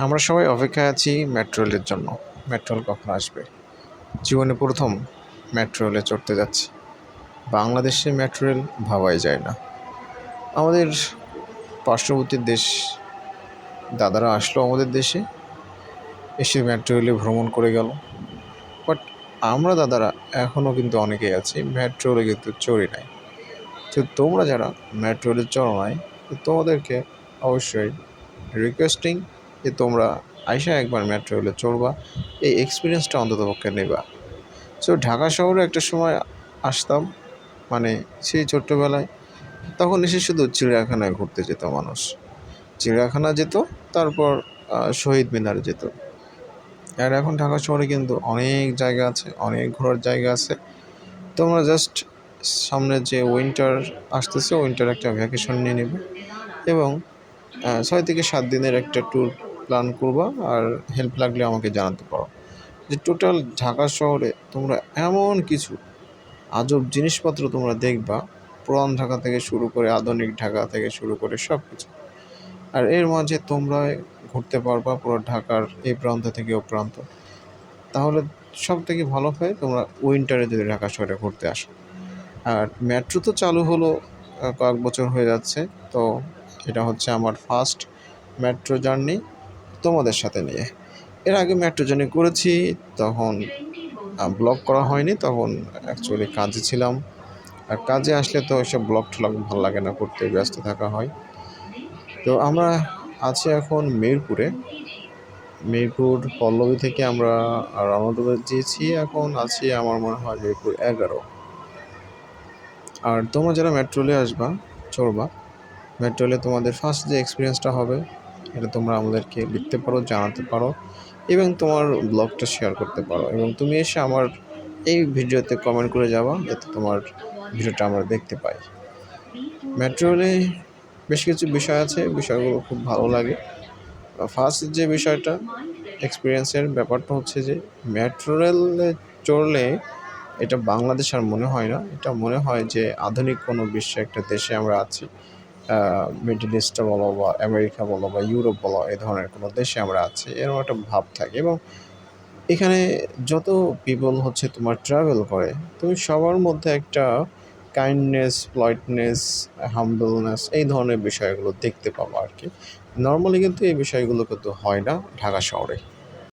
আমরা সবাই অপেক্ষায় আছি মেট্রো রেলের জন্য। মেট্রো রেল কখন আসবে? জীবনে প্রথম মেট্রো রেলে চড়তে যাচ্ছি। বাংলাদেশে মেট্রো রেল ভাবাই যায় না। আমাদের পার্শ্ববর্তী দেশ দাদারা আসলো আমাদের দেশে, এসে মেট্রো রেলে ভ্রমণ করে গেল। বাট আমরা দাদারা এখনও কিন্তু অনেকেই আছি মেট্রো রেলে কিন্তু চড়ি নাই। তো তোমরা যারা মেট্রো রেলে চড়ো নাই, তো তোমাদেরকে অবশ্যই রিকোয়েস্টিং যে তোমরা আইসা একবার মেট্রো রেলে চড়বা, এই এক্সপিরিয়েন্সটা অন্ততপক্ষে নেবা। সো ঢাকা শহরে একটা সময় আসতাম, মানে সেই ছোট্টবেলায়, তখন এসে শুধু চিড়িয়াখানায় ঘুরতে যেত মানুষ। চিড়িয়াখানা যেত, তারপর শহীদ মিনার যেত। আর এখন ঢাকা শহরে কিন্তু অনেক জায়গা আছে, অনেক ঘোরার জায়গা আছে। তোমরা জাস্ট সামনে যে উইন্টার আসতেছে, উইন্টার একটা ভ্যাকেশন নিয়ে নেবে এবং 6 থেকে 7 দিনের একটা ট্যুর প্ল্যান করবা। আর হেল্প লাগলে আমাকে জানাতে পারো। যে টোটাল ঢাকা শহরে তোমরা এমন কিছু আজব জিনিসপত্র তোমরা দেখবা, পুরান ঢাকা থেকে শুরু করে আধুনিক ঢাকা থেকে শুরু করে সব কিছু। আর এর মাঝে তোমরা ঘুরতে পারবা পুরো ঢাকার এই প্রান্ত থেকে ও প্রান্ত। তাহলে সব থেকে ভালো হয় তোমরা উইন্টারে যদি ঢাকা শহরে ঘুরতে আসো। আর মেট্রো তো চালু হলো, কয়েক বছর হয়ে যাচ্ছে। তো এটা হচ্ছে আমার ফার্স্ট মেট্রো জার্নি তোমাদের সাথে নিয়ে। এর আগে মেট্রো জার্নি করেছি, তখন ব্লগ করা হয়নি, তখন অ্যাকচুয়ালি কাজে ছিলাম। আর কাজে আসলে তো এসব ব্লগ ট্লগ ভালো লাগে না করতে, ব্যস্ত থাকা হয়। তো আমরা আছি এখন মিরপুরে। মিরপুর পল্লবী থেকে আমরা রওনা দিয়েছি, এখন আছি আমার মনে হয় মিরপুর 11। আর তোমরা যারা মেট্রো রেলে আসবা, চড়বা, মেট্রো রেলে তোমাদের ফার্স্ট যে এক্সপিরিয়েন্সটা হবে, এটা তোমরা আমাদেরকে লিখতে পারো, জানাতে পারো এবং তোমার ব্লগটা শেয়ার করতে পারো। এবং তুমি এসে আমার এই ভিডিওতে কমেন্ট করে যাবা, যাতে তোমার ভিডিওটা আমরা দেখতে পাই। মেট্রো রেলে বেশ কিছু বিষয় আছে, বিষয়গুলো খুব ভালো লাগে। ফার্স্ট যে বিষয়টা এক্সপিরিয়েন্সের ব্যাপারটা হচ্ছে যে মেট্রো রেলে চড়লে এটা বাংলাদেশ আর মনে হয় না, এটা মনে হয় যে আধুনিক কোনো বিশ্বে একটা দেশে আমরা আছি। মিডল ইস্টে বলো বা আমেরিকা বলো বা ইউরোপ বলো, এই ধরনের কোনো দেশে আমরা আছি, এরকম একটা ভাব থাকে। এবং এখানে যত পিপল হচ্ছে তোমার ট্রাভেল করে, তুমি সবার মধ্যে একটা কাইন্ডনেস, পলাইটনেস, হাম্বলনেস, এই ধরনের বিষয়গুলো দেখতে পাবো আর কি। নর্মালি কিন্তু এই বিষয়গুলো কিন্তু হয় না ঢাকা শহরে।